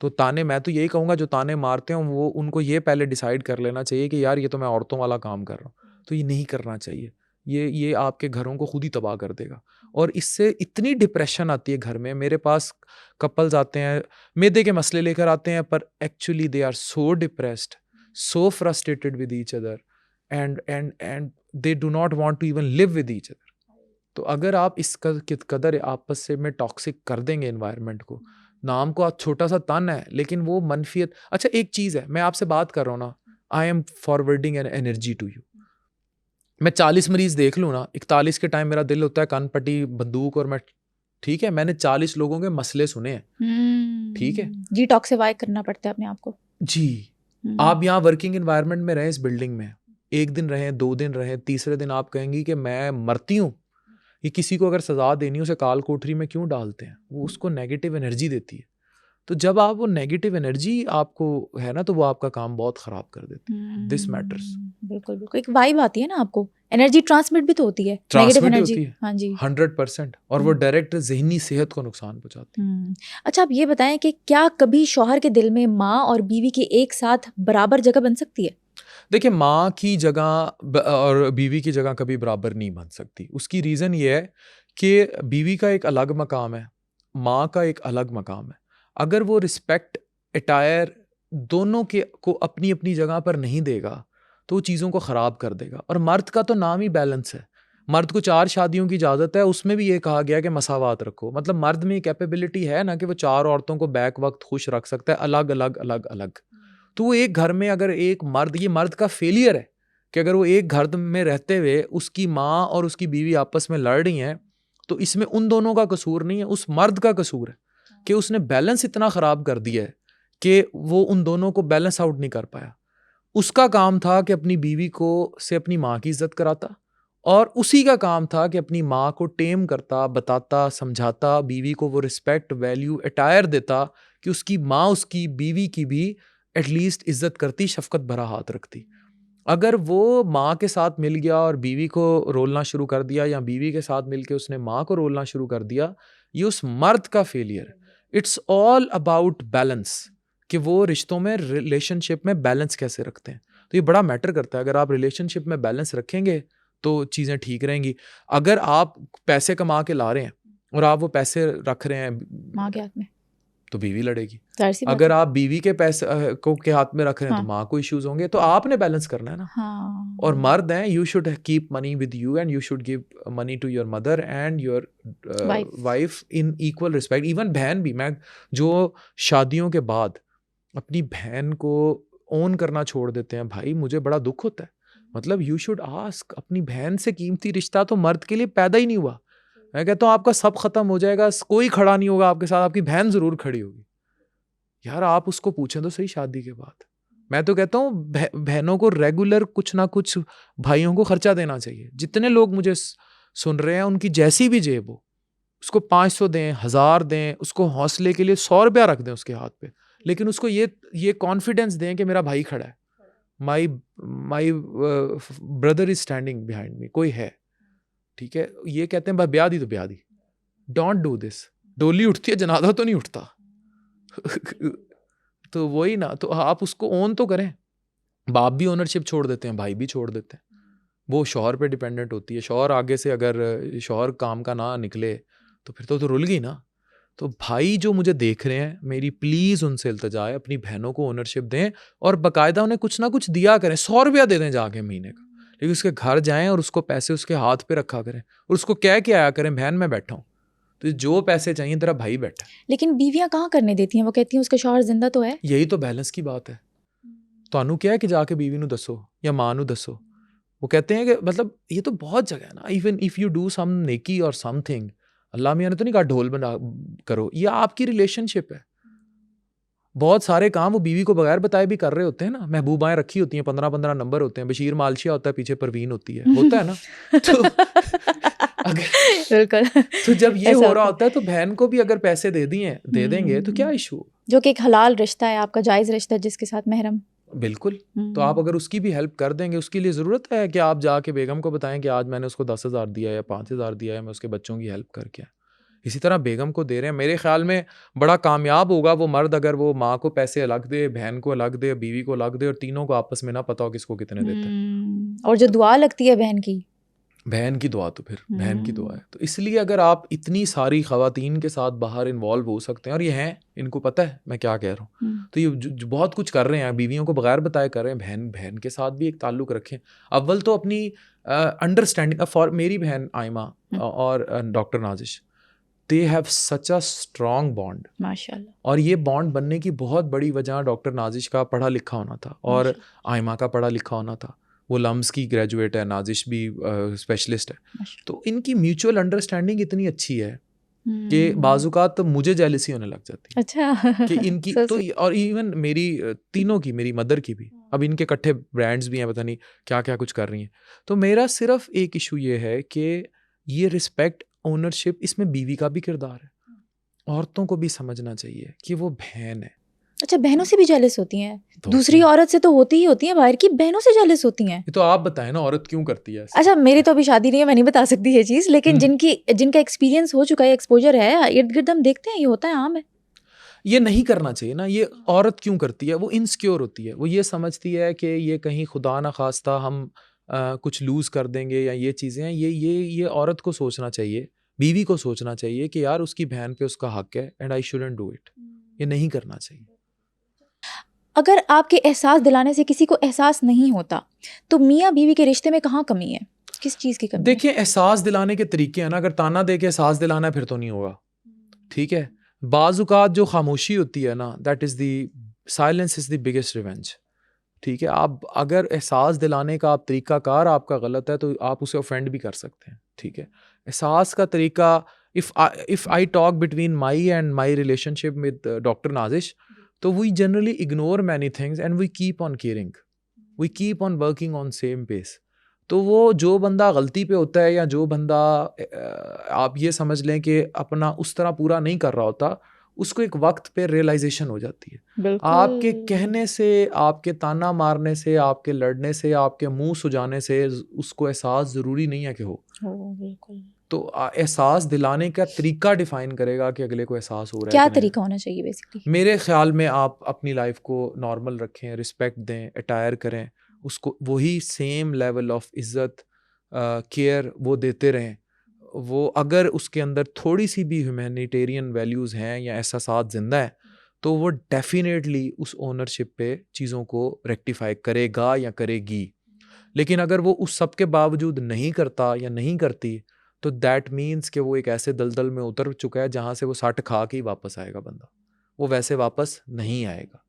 तो ताने, मैं तो यही कहूँगा, जो ताने मारते हैं वो, उनको ये पहले डिसाइड कर लेना चाहिए कि यार ये तो मैं औरतों वाला काम कर रहा हूँ, तो ये नहीं करना चाहिए। ये आपके घरों को खुद ही तबाह कर देगा, और इससे इतनी डिप्रेशन आती है घर में। मेरे पास कपल्स आते हैं, मैदे के मसले लेकर आते हैं, पर actually they are so depressed, so frustrated with each other, and they do not want to even live with each other. तो अगर आप इस कदर आपस से में टॉक्सिक कर देंगे एनवायरनमेंट को, नाम को आप छोटा सा तन है, लेकिन वो मनफियत। अच्छा एक चीज़ है, मैं आपसे बात कर रहा हूँ ना, I am forwarding an energy to you. मैं 40 मरीज देख लूँ ना, 41 के टाइम मेरा दिल होता है कान पट्टी बंदूक, और मैं ठीक है, मैंने 40 लोगों के मसले सुने हैं, ठीक है,
डिटॉक्सिफाई करना पड़ता है अपने आप को
जी। आप यहाँ वर्किंग एनवायरनमेंट में रहें, इस बिल्डिंग में 1 दिन रहें, 2 दिन रहें, तीसरे दिन आप कहेंगी कि मैं मरती हूँ। ये किसी को अगर सजा देनी, उसे काल कोठरी में क्यों डालते हैं? वो उसको नेगेटिव एनर्जी देती है। तो जब आप वो नेगेटिव एनर्जी आपको है ना, तो वो आपका काम बहुत खराब कर देती है। This matters.
बिल्कुल बिल्कुल, एक वाइब आती है ना आपको, एनर्जी ट्रांसमिट भी तो होती है, नेगेटिव एनर्जी। हाँ जी,
100%, और वो डायरेक्ट ज़हनी सेहत को नुकसान पहुंचाती है।
अच्छा आप ये बताएं कि क्या कभी शौहर के दिल में माँ और बीवी की एक साथ बराबर जगह बन सकती है?
देखिए, माँ की जगह और बीवी की जगह कभी बराबर नहीं बन सकती। उसकी रीज़न ये है कि बीवी का एक अलग मकाम है, माँ का एक अलग मकाम है। अगर वो रिस्पेक्ट, अटायर दोनों के को अपनी अपनी जगह पर नहीं देगा, तो वो चीज़ों को ख़राब कर देगा। और मर्द का तो नाम ही बैलेंस है। मर्द को 4 शादियों की इजाज़त है, उसमें भी ये कहा गया कि मसावात रखो। मतलब मर्द में कैपेबिलिटी है ना कि वो 4 औरतों को बैक वक्त खुश रख सकता है, अलग अलग अलग अलग। तो वो एक घर में अगर एक मर्द, ये मर्द का फेलियर है कि अगर वो एक घर में रहते हुए उसकी माँ और उसकी बीवी आपस में लड़ रही हैं, तो इसमें उन दोनों का कसूर नहीं है, उस मर्द का कसूर है कि उसने बैलेंस इतना ख़राब कर दिया है कि वो उन दोनों को बैलेंस आउट नहीं कर पाया। उसका काम था कि अपनी बीवी को से अपनी माँ की इज्जत कराता, और उसी का काम था कि अपनी माँ को टेम करता, बताता, समझाता, बीवी को वो रिस्पेक्ट, वैल्यू, अटायर देता कि उसकी माँ उसकी बीवी की भी एटलीस्ट इज्जत करती, शफकत भरा हाथ रखती। अगर वो माँ के साथ मिल गया और बीवी को रोलना शुरू कर दिया, या बीवी के साथ मिलके उसने माँ को रोलना शुरू कर दिया, ये उस मर्द का फेलियर है। इट्स ऑल अबाउट बैलेंस, कि वो रिश्तों में, रिलेशनशिप में बैलेंस कैसे रखते हैं। तो ये बड़ा मैटर करता है। अगर आप रिलेशनशिप में बैलेंस रखेंगे तो चीज़ें ठीक रहेंगी। अगर आप पैसे कमा के ला रहे हैं और आप वो पैसे रख रहे हैं
माँ के हाथ में,
तो बीवी लड़ेगी।
जाहिर सी बात
अगर
है।
आप बीवी के पैसे को के हाथ में रख रहे हैं
हाँ।
तो माँ को इश्यूज होंगे। तो आपने बैलेंस करना है ना।
हाँ।
और मर्द हैं, you should keep money with you and you should give money to your mother and your wife in equal respect. Even बहन भी, मैं जो शादियों के बाद अपनी बहन को ओन करना छोड़ देते हैं, भाई मुझे बड़ा दुख होता है। मतलब यू शुड आस्क, अपनी बहन से कीमती रिश्ता तो मर्द के लिए पैदा ही नहीं हुआ। मैं कहता हूँ आपका सब खत्म हो जाएगा, कोई खड़ा नहीं होगा आपके साथ, आपकी बहन जरूर खड़ी होगी। यार आप उसको पूछें तो सही शादी के बाद। मैं तो कहता हूँ बहनों को रेगुलर कुछ ना कुछ भाइयों को खर्चा देना चाहिए। जितने लोग मुझे सुन रहे हैं, उनकी जैसी भी जेब हो, उसको 500 दें, 1000 दें, उसको हौसले के लिए 100 रुपया रख दें उसके हाथ पे, लेकिन उसको ये कॉन्फिडेंस दें कि मेरा भाई खड़ा है, my brother is standing behind me, कोई है। ठीक है, ये कहते हैं भाई ब्याह दी तो ब्याह दी। Don't do this. डोली उठती है, जनाजा तो नहीं उठता। तो वही ना, तो आप उसको ओन तो करें। बाप भी ओनरशिप छोड़ देते हैं, भाई भी छोड़ देते हैं, वो शौहर पे डिपेंडेंट होती है। शौहर आगे से अगर शौहर काम का ना निकले तो फिर तो रुल गई ना। तो भाई जो मुझे देख रहे हैं, मेरी प्लीज़ उनसे इल्तिजा है, अपनी बहनों को ओनरशिप दें और बाकायदा उन्हें कुछ ना कुछ दिया करें। 100 रुपया दे दें जाके महीने का, लेकिन उसके घर जाएं और उसको पैसे उसके हाथ पे रखा करें और उसको कह के आया करें, बहन मैं बैठा हूँ, तो जो पैसे चाहिए तेरा भाई बैठा।
लेकिन बीवियां कहाँ करने देती हैं, वो कहती हैं उसका शौहर जिंदा तो है।
यही तो बैलेंस की बात है। ਤੁਹਾਨੂੰ क्या है कि जाके बीवी ਨੂੰ दसो या माँ ਨੂੰ दसो। वो कहते हैं कि मतलब ये तो बहुत जगह है ना, even if you do some नेकी और समथिंग, अल्लाह मियाँ ने तो नहीं कहा ढोल बना करो, ये आपकी रिलेशनशिप है। बहुत सारे काम वो बीवी को बगैर बताए भी कर रहे होते हैं ना। महबूबाएं रखी होती हैं, 15-15 नंबर होते हैं, बशीर मालशिया होता है, पीछे परवीन होती है, होता है ना। तो अगर
बिल्कुल,
तो जब ये
ऐसा
हो रहा
होता
होता है तो बहन को भी अगर पैसे दे देंगे तो क्या इशू।
जो कि एक हलाल रिश्ता है, आपका जायज़ रिश्ता है जिसके साथ महरम।
बिल्कुल। तो आप अगर उसकी भी हेल्प कर देंगे, उसके लिए ज़रूरत है कि आप जाके बेगम को बताएं कि आज मैंने उसको 10,000 दिया या 5,000 दिया है, मैं उसके बच्चों की हेल्प करके। इसी तरह बेगम को दे रहे हैं। मेरे ख्याल में बड़ा कामयाब होगा वो मर्द अगर वो माँ को पैसे अलग दे, बहन को अलग दे, बीवी को अलग दे, और तीनों को आपस में ना पता हो किसको कितने देते हैं।
और जो दुआ लगती है बहन की
दुआ, तो फिर बहन की दुआ है। तो इसलिए अगर आप इतनी सारी ख़वातीन के साथ बाहर इन्वॉल्व हो सकते हैं, और ये हैं, इनको पता है मैं क्या कह रहा हूँ, तो ये जो बहुत कुछ कर रहे हैं, बीवियों को बगैर बताए कर रहे हैं। बहन के साथ भी एक ताल्लुक़ रखें। अव्वल तो अपनी अंडरस्टैंडिंग फॉर मेरी बहन आयमा और doctor Nazish, they have such a strong bond
माशाल्लाह।
और ये बॉन्ड बनने की बहुत बड़ी वजह डॉक्टर नाजिश का पढ़ा लिखा होना था और आयमा का पढ़ा लिखा होना था। वो लम्स की ग्रेजुएट है, नाजिश भी स्पेशलिस्ट है। तो इनकी म्यूचुअल अंडरस्टैंडिंग इतनी अच्छी है कि बाज़ुकात तो मुझे जेलसी होने लग जाती है।
अच्छा।
कि इनकी तो, और इवन मेरी तीनों की, मेरी मदर की भी, अब इनके इकट्ठे ब्रांड्स भी हैं, पता नहीं क्या क्या कुछ कर रही हैं। तो मेरा सिर्फ एक इशू ये है कि ये रिस्पेक्ट, ओनरशिप, इसमें बीवी का भी किरदार है। औरतों को भी समझना चाहिए कि वो बहन है।
अच्छा, बहनों से भी जेलस होती हैं? दूसरी औरत से तो होती ही होती है, बाहर की बहनों से जेलस होती हैं?
ये तो आप बताएं ना, औरत क्यों करती है?
अच्छा, मेरी तो अभी शादी नहीं है, मैं नहीं बता सकती ये चीज़, लेकिन जिनका एक्सपीरियंस हो चुका है, एक्सपोजर है, इर्द गिर्द हम देखते हैं, ये होता है, आम है।
ये नहीं करना चाहिए ना। ये औरत क्यों करती है? वो इनसिक्योर होती है। वो ये समझती है कि ये कहीं खुदा ना खास्ता हम कुछ लूज़ कर देंगे या ये चीज़ें हैं। ये औरत को सोचना चाहिए, बीवी को सोचना चाहिए कि यार उसकी बहन पे उसका हक है and I shouldn't do it. ये नहीं करना चाहिए।
अगर आपके एहसास दिलाने से किसी को एहसास नहीं होता, तो मियाँ बीवी के रिश्ते में कहाँ कमी है? किस चीज़ की कमी है?
देखिए, एहसास दिलाने के तरीके हैं ना। अगर ताना दे के एहसास दिलाना है फिर तो नहीं होगा। ठीक है, बाज़ुकात जो खामोशी होती है ना, that is the silence is the biggest revenge. ठीक है, आप अगर एहसास दिलाने का आप तरीक़ाकार आपका गलत है तो आप उसे ऑफेंड भी कर सकते हैं। ठीक है, एहसास का तरीका, if I talk between my and my relationship with doctor Nazish, तो we generally ignore many things and we keep on caring, we keep on working on same pace. तो वो जो बंदा गलती पे होता है या जो बंदा आप ये समझ लें कि अपना उस तरह पूरा नहीं कर रहा होता, उसको एक वक्त पे रियलाइजेशन हो जाती है।
बिल्कुल।
आपके कहने से, आपके ताना मारने से, आपके लड़ने से, आपके मुंह सुजाने से उसको एहसास ज़रूरी नहीं है कि हो।
बिल्कुल।
तो एहसास दिलाने का तरीका डिफाइन करेगा कि अगले को एहसास हो रहा है
क्या
कि नहीं।
तरीका होना चाहिए बेसिकली?
मेरे ख्याल में आप अपनी लाइफ को नॉर्मल रखें, रिस्पेक्ट दें, अटायर करें, उसको वही सेम लेवल ऑफ इज़्ज़त, केयर वो देते रहें। वो अगर उसके अंदर थोड़ी सी भी ह्यूमैनिटेरियन वैल्यूज़ हैं या एहसासात ज़िंदा है, तो वो डेफिनेटली उस ओनरशिप पे चीज़ों को रेक्टिफाई करेगा या करेगी। लेकिन अगर वो उस सब के बावजूद नहीं करता या नहीं करती, तो दैट मीन्स कि वो एक ऐसे दलदल में उतर चुका है जहाँ से वो सट खा के ही वापस आएगा बंदा। वो वैसे वापस नहीं आएगा।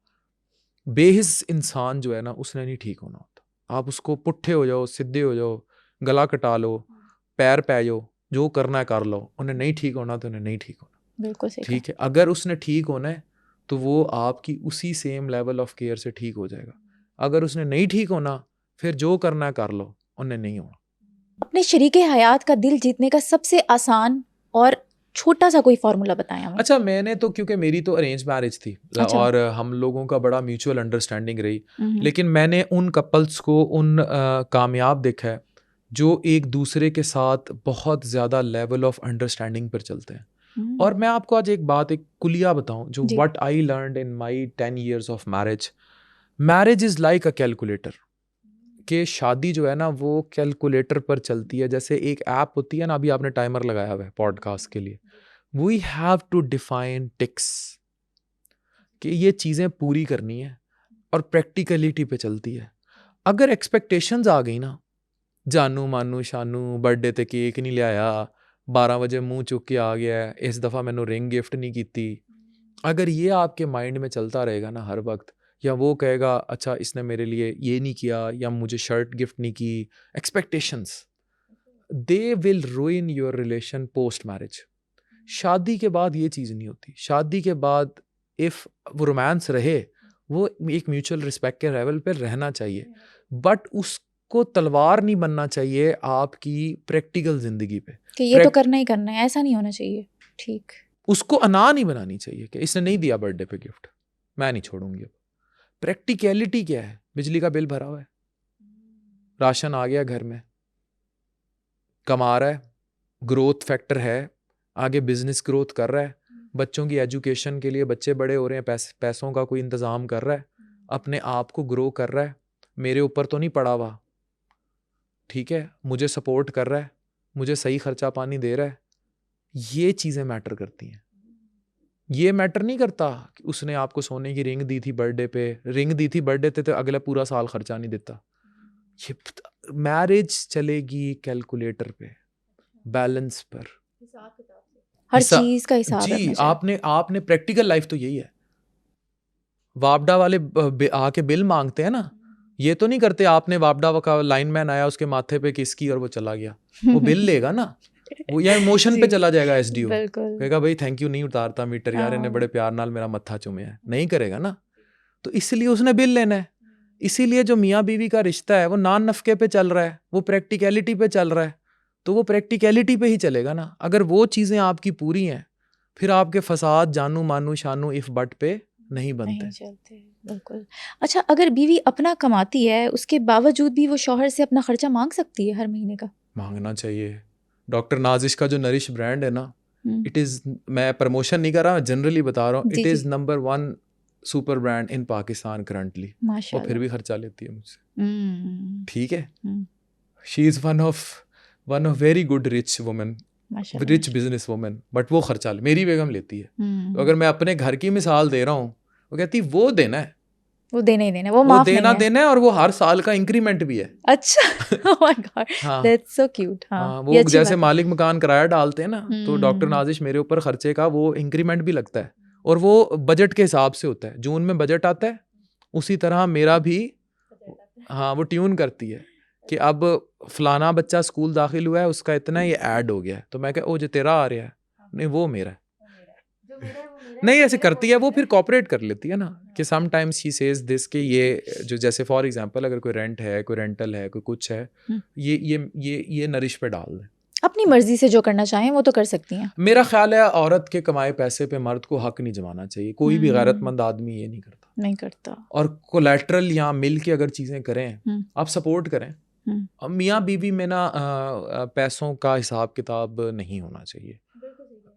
बेहिस इंसान जो है ना, उसने नहीं ठीक होना होता। आप उसको पुट्ठे हो जाओ, सीधे हो जाओ, गला कटा लो, पैर पै जाओ, जो करना है कर लो, उन्हें नहीं ठीक होना तो उन्हें नहीं ठीक होना।
बिल्कुल सही
ठीक है, अगर उसने ठीक होना है तो वो आपकी उसी सेम लेवल ऑफ केयर से ठीक हो जाएगा। अगर उसने नहीं ठीक होना, फिर जो करना है कर लो, उन्हें नहीं होना।
अपने शरीके हयात का दिल जीतने का सबसे आसान और छोटा सा कोई फार्मूला बताएं हमें।
अच्छा, मैंने तो, क्योंकि मेरी तो अरेंज मैरिज थी
अच्छा।
और हम लोगों का बड़ा म्यूचुअल अंडरस्टैंडिंग रही,
हम्म।
लेकिन मैंने उन कपल्स को कामयाब देखा है जो एक दूसरे के साथ बहुत ज़्यादा लेवल ऑफ अंडरस्टैंडिंग पर चलते हैं। और मैं आपको आज एक बात, एक कुलिया बताऊं जो
जी।
What I learned in my 10 years of marriage. Marriage is like a calculator. कि शादी जो है ना, वो कैलकुलेटर पर चलती है। जैसे एक ऐप होती है ना, अभी आपने टाइमर लगाया हुआ है पॉडकास्ट के लिए, we have to define ticks कि ये चीज़ें पूरी करनी है, और प्रैक्टिकलिटी पे चलती है। अगर एक्सपेक्टेशंस आ गई ना, जानू मानू शानू बर्थडे ते केक नहीं लियाया, 12 बजे मुंह चुक के आ गया, इस दफ़ा मैंने रिंग गिफ्ट नहीं की, अगर ये आपके माइंड में चलता रहेगा ना हर वक्त, या वो कहेगा अच्छा इसने मेरे लिए ये नहीं किया, या मुझे शर्ट गिफ्ट नहीं की, expectations, they will रूइन your relation post marriage. शादी के बाद ये चीज़ नहीं होती। शादी के बाद इफ़ वो रोमांस रहे, वो एक म्यूचुअल रिस्पेक्ट के लेवल पे रहना चाहिए, बट उसको तलवार नहीं बनना चाहिए आपकी प्रैक्टिकल ज़िंदगी पे।
कि ये तो करना ही करना है, ऐसा नहीं होना चाहिए। ठीक।
उसको अना नहीं बनानी चाहिए कि इसने नहीं दिया बर्थडे पे गिफ्ट, मैं नहीं छोड़ूंगी अब। प्रैक्टिकलिटी क्या है? बिजली का बिल भरा हुआ है, राशन आ गया घर में, कमा रहा है, ग्रोथ फैक्टर है, आगे बिजनेस ग्रोथ कर रहा है, बच्चों की एजुकेशन के लिए बच्चे बड़े हो रहे हैं, पैसों का कोई इंतज़ाम कर रहा है, अपने आप को ग्रो कर रहा है, मेरे ऊपर तो नहीं पड़ा हुआ, ठीक है, मुझे सपोर्ट कर रहा है, मुझे सही खर्चा पानी दे रहा है। ये चीज़ें मैटर करती हैं। ये मैटर नहीं करता कि उसने आपको सोने की रिंग दी थी बर्थडे पे, रिंग दी थी बर्थडे पे तो अगला पूरा साल खर्चा नहीं देता। ये मैरिज चलेगी कैलकुलेटर पे, बैलेंस पर,
हर चीज का हिसाब
जी।
रखना चाहिए।
आपने प्रैक्टिकल लाइफ तो यही है। वापडा वाले आके बिल मांगते हैं ना, ये तो नहीं करते आपने वापडा का लाइनमैन आया, उसके माथे पे किस की और वो चला गया, वो बिल लेगा ना, वो या इमोशन पे चला जाएगा। एसडीओ कहेगा भाई थैंक यू नहीं उतारता मीटर यार, इन्हें बड़े प्यार नाल मेरा मत्था चुमिया है, नहीं करेगा ना, तो इसलिए उसने बिल लेना है। इसीलिए जो मियाँ बीवी का रिश्ता है वो नान नफके पे चल रहा है, वो प्रैक्टिकलिटी पे चल रहा है, तो वो प्रैक्टिकलिटी पे ही चलेगा ना। अगर वो चीज़ें आपकी पूरी हैं, फिर आपके फसाद जानू मानू शानू इफ बट पे नहीं बनते,
नहीं चलते। बिल्कुल। अच्छा, अगर बीवी अपना कमाती है उसके बावजूद भी वो शौहर से अपना खर्चा मांग सकती है हर महीने का?
मांगना चाहिए। डॉक्टर नाजिश का जो नरिश ब्रांड है ना, इट इज़, मैं प्रमोशन नहीं कर रहा, जनरली बता रहा हूँ, it is number 1 super brand in Pakistan currently. वो फिर भी खर्चा लेती है मुझसे, ठीक है। She is one of very good rich women, rich business women, but वो खर्चा मेरी बेगम लेती है। तो अगर मैं अपने घर की मिसाल दे रहा हूँ, वो कहती वो देना है,
वो देना ही देना, वो माफ नहीं है।
देना है, और वो हर साल का इंक्रीमेंट भी है।
अच्छा, oh my God, that's so cute। हाँ,
वो जैसे मालिक मकान किराया डालते हैं ना, तो डॉक्टर नाजिश मेरे ऊपर खर्चे का वो इंक्रीमेंट भी लगता है, और वो बजट के हिसाब से होता है। जून में बजट आता है, उसी तरह मेरा भी, हाँ, वो ट्यून करती है कि अब फलाना बच्चा स्कूल दाखिल हुआ है, उसका इतना ये ऐड हो गया है, तो मैं कह ओ जो तेरा आ रहा है, नहीं वो मेरा है, नहीं ऐसे करती है वो, फिर कॉपरेट कर लेती है ना कि sometimes she says this कि ये जो, जैसे फॉर एग्जांपल अगर कोई रेंट है, कोई रेंटल है, कोई कुछ है, ये नरिश पे डाल दे।
अपनी मर्जी से जो करना चाहें वो तो कर सकती हैं।
मेरा ख्याल है औरत के कमाए पैसे पे मर्द को हक नहीं जमाना चाहिए, कोई भी गैरतमंद आदमी ये नहीं करता। और कोलैटरल या मिल के अगर चीज़ें करें, आप सपोर्ट करें। अब मियाँ बीवी में ना पैसों का हिसाब किताब नहीं होना चाहिए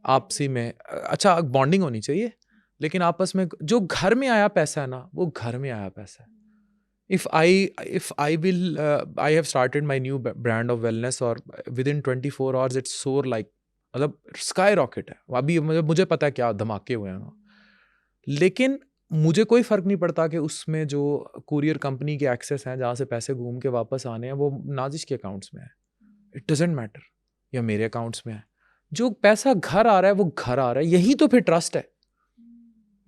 आपसी में। अच्छा बॉन्डिंग होनी चाहिए, लेकिन आपस में जो घर में आया पैसा है ना, वो घर में आया पैसा है। If I have started my new brand of wellness और within 24 hours it's soar like, मतलब स्काई रॉकेट है अभी। मुझे पता है क्या धमाके हुए हैं, लेकिन मुझे कोई फ़र्क नहीं पड़ता कि उसमें जो कुरियर कंपनी के एक्सेस हैं जहाँ से पैसे घूम के वापस आने हैं वो नाजिश के अकाउंट्स में है, इट डजेंट मैटर, या मेरे अकाउंट्स में है। जो पैसा घर आ रहा है वो घर आ रहा है, यही तो फिर ट्रस्ट है,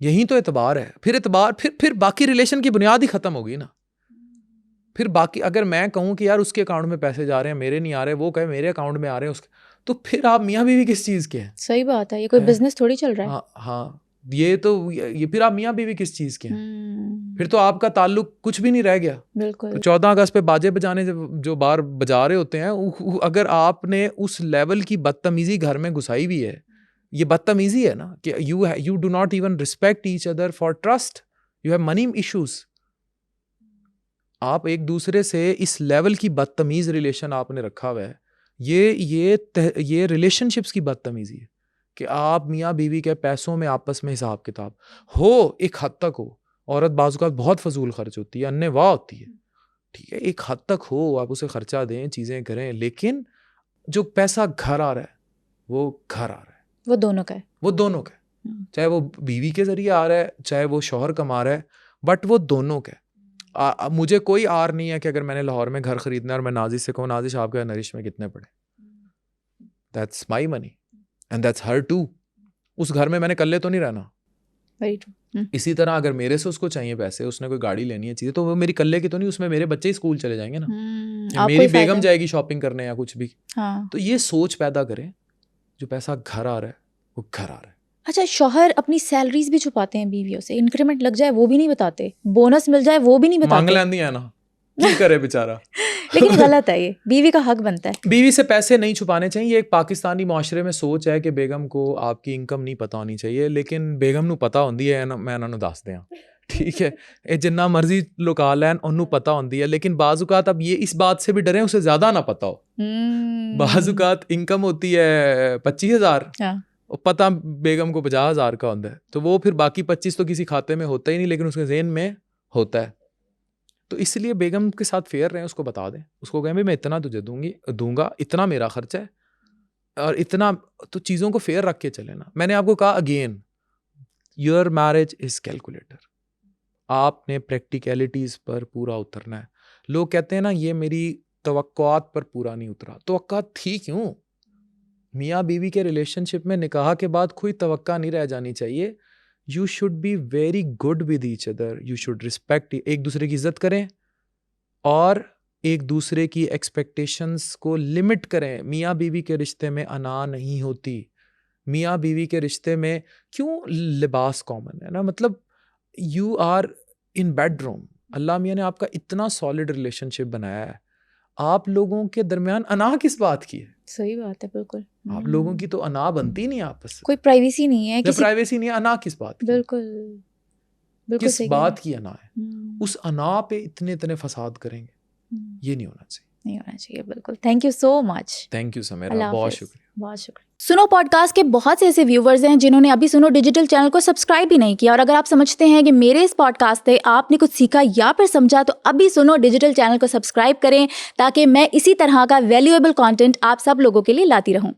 यही तो एतबार है। फिर बाकी रिलेशन की बुनियाद ही ख़त्म होगी ना। फिर बाकी अगर मैं कहूँ कि यार उसके अकाउंट में पैसे जा रहे हैं, मेरे नहीं आ रहे, वो कहे मेरे अकाउंट में आ रहे हैं उसके, तो फिर आप मियाँ बीवी किस चीज़ के हैं?
सही बात है, ये कोई बिजनेस थोड़ी चल रहा है।
हाँ, ये फिर आप मियाँ बीवी किस चीज़ के हैं? फिर तो आपका ताल्लुक कुछ भी नहीं रह गया।
बिल्कुल।
तो 14 अगस्त पे बाजे बजाने जो बार बजा रहे होते हैं, अगर आपने उस लेवल की बदतमीजी घर में घुसाई हुई है, ये बदतमीजी है ना कि you do not even respect each other for trust, you have money issues. आप एक दूसरे से इस लेवल की बदतमीज रिलेशन आपने रखा हुआ है, ये रिलेशनशिप्स की बदतमीजी है कि आप मियाँ बीवी के पैसों में आपस में हिसाब किताब हो, एक हद तक हो। औरत बाज़ औक़ात बहुत फजूल खर्च होती है, अन्नेवाह होती है, ठीक है, एक हद तक हो, आप उसे खर्चा दें, चीज़ें करें, लेकिन जो पैसा घर आ रहा है वो घर आ रहा है,
वो दोनों का है,
वो दोनों का है। चाहे वो बीवी के जरिए आ रहा है, चाहे वो शौहर कमा रहा है, बट वो दोनों का है। मुझे कोई आर नहीं है कि अगर मैंने लाहौर में घर खरीदना है और मैं नाजिश से कहूँ नाजिश आपके नरिश में कितने पड़े, that's my money and that's her too. उस घर में मैंने कल्ले तो नहीं रहना।
Very true.
इसी तरह अगर मेरे से उसको चाहिए पैसे, उसने कोई गाड़ी लेनी है चीज़ें, तो वो मेरी कल्ले की तो नहीं, उसमें मेरे बच्चे ही स्कूल चले जाएंगे ना, या मेरी बेगम जाएगी शॉपिंग करने या कुछ भी। तो ये सोच पैदा करें, जो पैसा घर आ रहा है वो घर आ रहा है।
अच्छा, शौहर अपनी सैलरीज भी छुपाते हैं बीवियों से, इंक्रीमेंट लग जाए वो भी नहीं बताते, बोनस मिल जाए वो भी नहीं बताते।
मांग लेंदी है ना, क्या करे बेचारा।
लेकिन गलत है, ये बीवी का हक बनता है।
बीवी से पैसे नहीं छुपाने चाहिए। एक पाकिस्तानी माशरे में सोच है कि बेगम को आपकी इनकम नहीं पता होनी चाहिए, लेकिन बेगम नू पता होंदी है, मैं इन्होंने दस दियाँ, ठीक है, ये जिन्ना मर्जी लुका लैन उन्होंने पता होंदी है। लेकिन बाज़ुकात अब ये इस बात से भी डरें उसे ज़्यादा ना पता हो। बाज़ुकात इनकम होती है 25,000 और पता बेगम को 50,000 का होता है, तो वो फिर बाकी 25 तो किसी खाते में होता ही नहीं, लेकिन उसके ज़हन में होता है। तो इसलिए बेगम के साथ फेयर रहें, उसको बता दें, उसको कहें भाई मैं इतना तुझे दूंगा, इतना मेरा खर्चा है और इतना, तो चीज़ों को फेयर रख के चले ना। मैंने आपको कहा again, your marriage is calculator. आपने प्रैक्टिकलिटीज़ पर पूरा उतरना है। लोग कहते हैं ना ये मेरी तवक्कुआत पर पूरा नहीं उतरा, तवक्कुआत थी क्यों? मियाँ बीवी के रिलेशनशिप में निकाह के बाद कोई तवक्का नहीं रह जानी चाहिए। You should be very good with each other, you should respect, एक दूसरे की इज्जत करें और एक दूसरे की एक्सपेक्टेशंस को लिमिट करें। मियाँ बीवी के रिश्ते में अना नहीं होती। मियाँ बीवी के रिश्ते में क्यों लिबास कॉमन है ना, मतलब यू आर इन बेडरूम, अल्लाह मियाँ ने आपका इतना सॉलिड रिलेशनशिप बनाया है, आप लोगों के दरमियान अना किस बात की है?
सही बात है, बिल्कुल।
आप लोगों की तो अना बनती नहीं आपस में,
कोई प्राइवेसी नहीं है,
किसी प्राइवेसी नहीं है, अना किस बात की?
बिल्कुल
किस बात की अना है? उस अना पे इतने फसाद करेंगे, ये नहीं होना चाहिए,
नहीं होना चाहिए, बिल्कुल। Thank you so much.
Thank you Sameera, बहुत शुक्रिया,
बहुत शुक्रिया। सुनो पॉडकास्ट के बहुत से ऐसे व्यूवर्स हैं जिन्होंने अभी सुनो डिजिटल चैनल को सब्सक्राइब भी नहीं किया, और अगर आप समझते हैं कि मेरे इस पॉडकास्ट से आपने कुछ सीखा या फिर समझा, तो अभी सुनो डिजिटल चैनल को सब्सक्राइब करें ताकि मैं इसी तरह का वैल्यूएबल कंटेंट आप सब लोगों के लिए लाती रहूं।